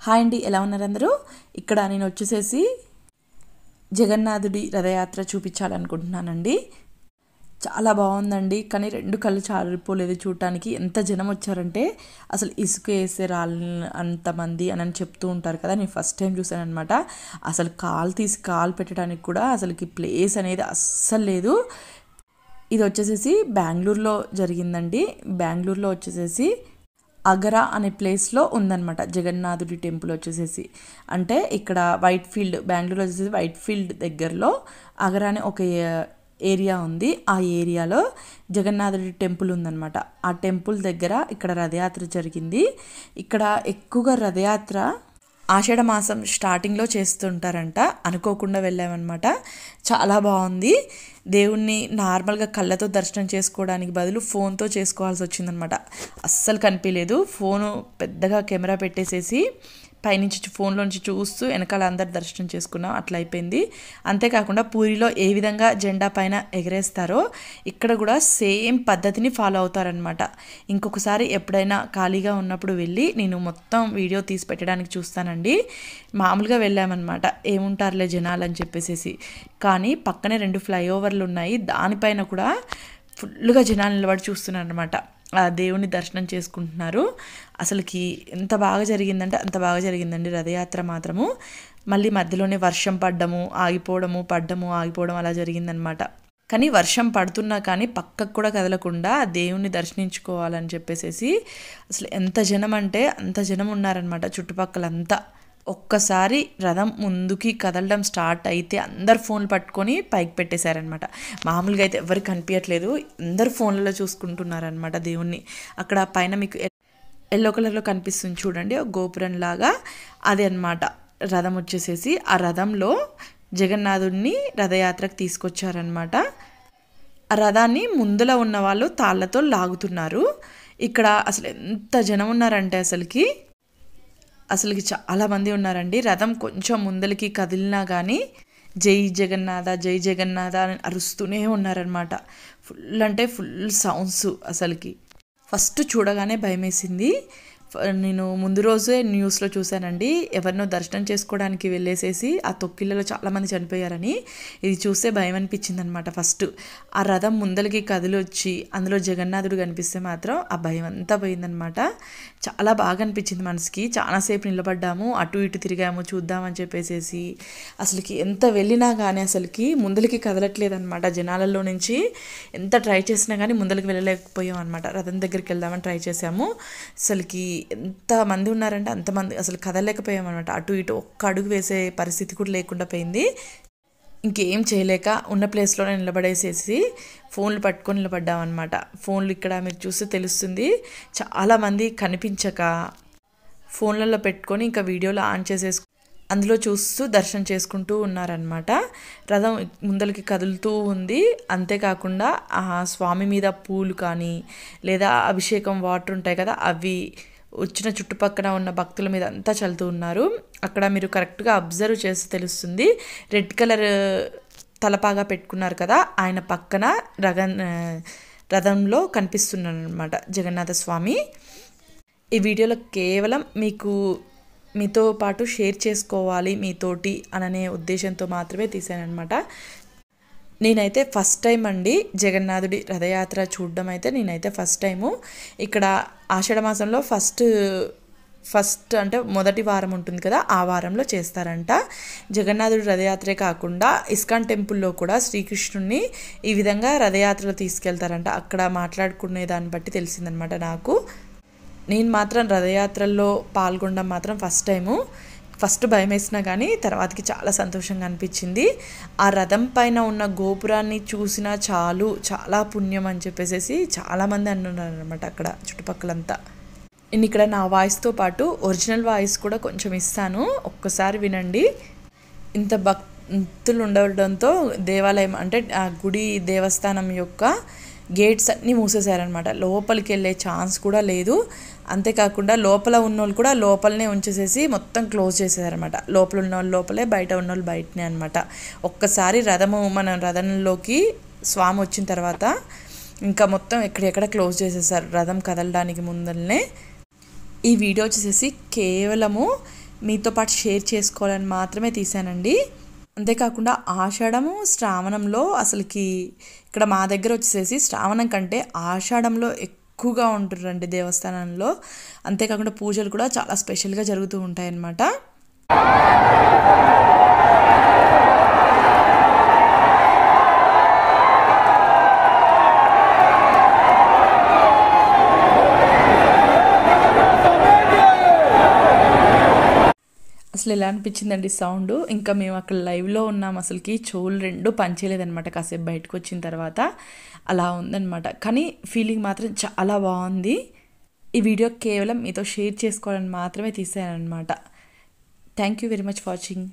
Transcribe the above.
Hi అండి, ఎలా ఉన్నారు అందరూ? ఇక్కడ నేను వచ్చేసేసి జగన్నాథుడి రథయాత్ర చూపించాలనుకుంటున్నానండి. చాలా బాగుందండి, కానీ రెండు కళ్ళు చాలిపోలేదు చూడటానికి. ఎంత జనం వచ్చారంటే అసలు ఇసుక వేసే రాళ్ళు అంతమంది అని చెప్తూ ఉంటారు కదా. నేను ఫస్ట్ టైం చూసాను అనమాట. అసలు కాలు తీసి కాలు పెట్టడానికి కూడా అసలుకి ప్లేస్ అనేది అస్సలు లేదు. ఇది వచ్చేసేసి బెంగళూరులో జరిగిందండి. బెంగళూరులో వచ్చేసేసి అగరా అనే ప్లేస్లో ఉందన్నమాట జగన్నాథుడి టెంపుల్ వచ్చేసేసి. అంటే ఇక్కడ వైట్ ఫీల్డ్, బెంగళూరులో వచ్చేసి వైట్ ఫీల్డ్ దగ్గరలో అగరా అనే ఒక ఏరియా ఉంది. ఆ ఏరియాలో జగన్నాథుడి టెంపుల్ ఉందన్నమాట. ఆ టెంపుల్ దగ్గర ఇక్కడ రథయాత్ర జరిగింది. ఇక్కడ ఎక్కువగా రథయాత్ర ఆషాఢ మాసం స్టార్టింగ్లో చేస్తుంటారంట. అనుకోకుండా వెళ్ళామన్నమాట. చాలా బాగుంది. దేవుణ్ణి నార్మల్గా కళ్ళతో దర్శనం చేసుకోవడానికి బదులు ఫోన్తో చేసుకోవాల్సి వచ్చిందనమాట. అస్సలు కనిపించలేదు. ఫోను పెద్దగా కెమెరా పెట్టేసేసి పైనుంచి ఫోన్లోంచి చూస్తూ వెనకాల అందరు దర్శనం చేసుకున్నాం. అట్లా అయిపోయింది. అంతేకాకుండా పూరిలో ఏ విధంగా జెండా పైన ఎగరేస్తారో ఇక్కడ కూడా సేమ్ పద్ధతిని ఫాలో అవుతారనమాట. ఇంకొకసారి ఎప్పుడైనా ఖాళీగా ఉన్నప్పుడు వెళ్ళి నేను మొత్తం వీడియో తీసి పెట్టడానికి చూస్తానండి. మామూలుగా వెళ్ళామన్నమాట, ఏముంటారులే జనాలు అని చెప్పేసి. కానీ పక్కనే 2 ఫ్లైఓవర్లు ఉన్నాయి. దానిపైన కూడా ఫుల్గా జనాలు నిలబడి చూస్తున్నారు అనమాట. ఆ దేవుని దర్శనం చేసుకుంటున్నారు. అసలుకి ఎంత బాగా జరిగిందంటే అంత బాగా జరిగిందండి రథయాత్ర మాత్రము. మళ్ళీ మధ్యలోనే వర్షం పడ్డము, ఆగిపోవడము, పడ్డము, ఆగిపోవడం అలా జరిగిందనమాట. కానీ వర్షం పడుతున్నా కానీ పక్కకు కూడా కదలకుండా దేవుణ్ణి దర్శించుకోవాలని చెప్పేసి అసలు ఎంత జనం అంటే అంత జనం ఉన్నారనమాట చుట్టుపక్కలంతా. ఒక్కసారి రథం ముందుకి కదలడం స్టార్ట్ అయితే అందరు ఫోన్లు పట్టుకొని పైకి పెట్టేశారనమాట. మామూలుగా అయితే ఎవరికి కనిపించట్లేదు, అందరు ఫోన్లలో చూసుకుంటున్నారనమాట దేవుణ్ణి. అక్కడ పైన మీకు ఎల్లో కలర్లో కనిపిస్తుంది చూడండి, గోపురం లాగా, అదే అనమాట రథం వచ్చేసేసి. ఆ రథంలో జగన్నాథుడిని రథయాత్రకు తీసుకొచ్చారనమాట. ఆ రథాన్ని ముందులో ఉన్న వాళ్ళు తాళ్లతో లాగుతున్నారు. ఇక్కడ అసలు ఎంత జనం ఉన్నారంటే అసలుకి చాలామంది ఉన్నారండి. రథం కొంచెం ముందలికి కదిలినా కానీ జై జగన్నాథ జై జగన్నాథ అని అరుస్తూనే ఉన్నారనమాట. ఫుల్ అంటే ఫుల్ సౌండ్స్. అసలుకి ఫస్ట్ చూడగానే భయమేసింది. నేను ముందు రోజే న్యూస్లో చూశానండి, ఎవరినో దర్శనం చేసుకోవడానికి వెళ్ళేసేసి ఆ తొక్కిళ్ళలో చాలామంది చనిపోయారని. ఇది చూస్తే భయం అనిపించింది అనమాట. ఫస్ట్ ఆ రథం ముందలకి కదిలొచ్చి అందులో జగన్నాథుడు కనిపిస్తే మాత్రం ఆ భయం అంతా పోయిందనమాట. చాలా బాగా అనిపించింది మనసుకి. చాలాసేపు నిలబడ్డాము, అటు ఇటు తిరిగాము చూద్దామని చెప్పేసి. అసలుకి ఎంత వెళ్ళినా కానీ అసలుకి ముందలకి కదలట్లేదు అనమాట. జనాలలో నుంచి ఎంత ట్రై చేసినా కానీ ముందలకి వెళ్ళలేకపోయాం అనమాట. రథం దగ్గరికి వెళ్దామని ట్రై చేసాము. అసలుకి ఎంతమంది ఉన్నారంటే అంతమంది, అసలు కదలలేకపోయాం అనమాట. అటు ఇటు ఒక్క అడుగు వేసే పరిస్థితి కూడా లేకుండా పోయింది. ఇంకేం చేయలేక ఉన్న ప్లేస్లోనే నిలబడేసేసి ఫోన్లు పట్టుకొని నిలబడ్డామన్నమాట. ఫోన్లు ఇక్కడ మీరు చూస్తే తెలుస్తుంది, చాలామంది కనిపించక ఫోన్లలో పెట్టుకొని ఇంకా వీడియోలో ఆన్ చేసేసి అందులో చూస్తూ దర్శనం చేసుకుంటూ ఉన్నారనమాట. రథం ముందలకి కదులుతూ ఉంది. అంతేకాకుండా ఆ స్వామి మీద పూలు కానీ లేదా అభిషేకం వాటర్ ఉంటాయి కదా, అవి వచ్చిన చుట్టుపక్కల ఉన్న భక్తుల మీద అంతా చల్లుతూ ఉన్నారు. అక్కడ మీరు కరెక్ట్గా అబ్జర్వ్ చేస్తే తెలుస్తుంది, రెడ్ కలర్ తలపాగా పెట్టుకున్నారు కదా, ఆయన పక్కన రథంలో కనిపిస్తున్నాడు అనమాట జగన్నాథ స్వామి. ఈ వీడియోలో కేవలం మీతో పాటు షేర్ చేసుకోవాలి మీతోటి అననే ఉద్దేశంతో మాత్రమే తీసానమాట. నేనైతే ఫస్ట్ టైం అండి జగన్నాథుడి రథయాత్ర చూడడం అయితే నేనైతే ఫస్ట్ టైము. ఇక్కడ ఆషాఢ మాసంలో ఫస్ట్ అంటే మొదటి వారం ఉంటుంది కదా, ఆ వారంలో చేస్తారంట. జగన్నాథుడి రథయాత్రే కాకుండా ఇస్కాన్ టెంపుల్లో కూడా శ్రీకృష్ణుడిని ఈ విధంగా రథయాత్రలో తీసుకెళ్తారంట. అక్కడ మాట్లాడుకునే దాన్ని బట్టి తెలిసిందనమాట నాకు. నేను మాత్రం రథయాత్రల్లో పాల్గొనడం మాత్రం ఫస్ట్ టైము. ఫస్ట్ భయం వేసినా కానీ తర్వాతకి చాలా సంతోషంగా అనిపించింది. ఆ రథం పైన ఉన్న గోపురాన్ని చూసినా చాలు, చాలా పుణ్యం అని చెప్పేసి చాలామంది అంటున్నారు అనమాట అక్కడ చుట్టుపక్కలంతా. నేను ఇక్కడ నా వాయిస్తో పాటు ఒరిజినల్ వాయిస్ కూడా కొంచెం ఇస్తాను, ఒక్కసారి వినండి. ఇంత భక్తులు ఉండడంతో దేవాలయం అంటే ఆ గుడి దేవస్థానం యొక్క గేట్స్ అన్నీ మూసేశారనమాట. లోపలికి వెళ్ళే ఛాన్స్ కూడా లేదు. అంతేకాకుండా లోపల ఉన్నోళ్ళు కూడా లోపలనే ఉంచేసేసి మొత్తం క్లోజ్ చేసేసారనమాట. లోపల ఉన్న వాళ్ళు లోపలే, బయట ఉన్న వాళ్ళు బయటనే అనమాట. ఒక్కసారి మన రథంలోకి స్వామి వచ్చిన తర్వాత ఇంకా మొత్తం ఎక్కడెక్కడ క్లోజ్ చేసేసారు రథం కదలడానికి ముందరనే. ఈ వీడియో వచ్చేసి కేవలము మీతో పాటు షేర్ చేసుకోవాలని మాత్రమే తీసానండి. అంతేకాకుండా ఆషాఢము శ్రావణంలో అసలుకి ఇక్కడ మా దగ్గర వచ్చేసేసి శ్రావణం కంటే ఆషాఢంలో ఎక్కువగా ఉంటుందండి దేవస్థానంలో. అంతేకాకుండా పూజలు కూడా చాలా స్పెషల్గా జరుగుతూ ఉంటాయన్నమాట. అసలు ఎలా అనిపించిందండి సౌండ్. ఇంకా మేము అక్కడ లైవ్లో ఉన్నాం, అసలుకి చెవులు రెండు పనిచేయలేదనమాట కాసేపు బయటకు వచ్చిన తర్వాత. అలా ఉందన్నమాట. కానీ ఫీలింగ్ మాత్రం చాలా బాగుంది. ఈ వీడియో కేవలం మీతో షేర్ చేసుకోవాలని మాత్రమే తీసానమాట. Thank you very much for watching.